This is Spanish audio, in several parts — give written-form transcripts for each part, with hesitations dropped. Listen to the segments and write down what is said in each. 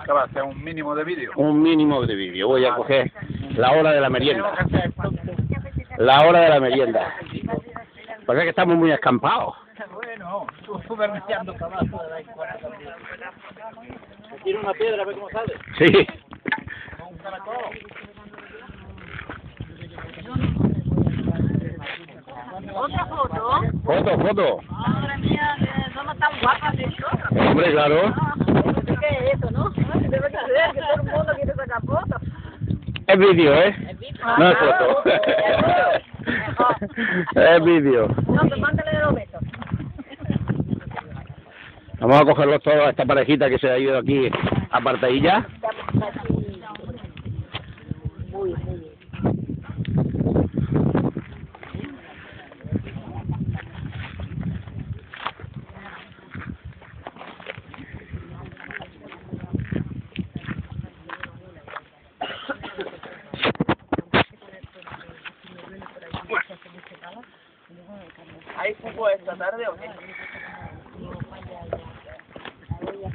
¿Qué va a hacer? ¿Un mínimo de vídeo? Un mínimo de vídeo. Voy a coger la hora de la merienda. La hora de la merienda. Porque es que estamos muy escampados. Bueno, tú supermercando caballos. Tira una piedra a ver cómo sale. Sí. Con un caracol. ¿Otra foto? Foto. Madre mía, somos tan guapas de esto. Hombre, claro. ¿Qué es eso, no? Debe saber que todo el mundo quiere sacar fotos. Es vídeo, ¿eh? No es foto. Es vídeo. No, pues mándale los besos. Vamos a cogerlos todos a esta parejita que se ha ido aquí apartadilla. Muy bien. ¿Hay fútbol esta tarde o qué?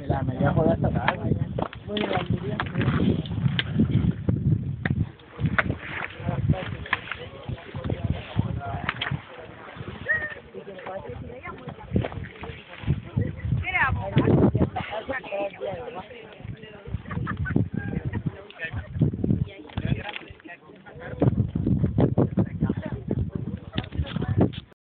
La media juega esta tarde.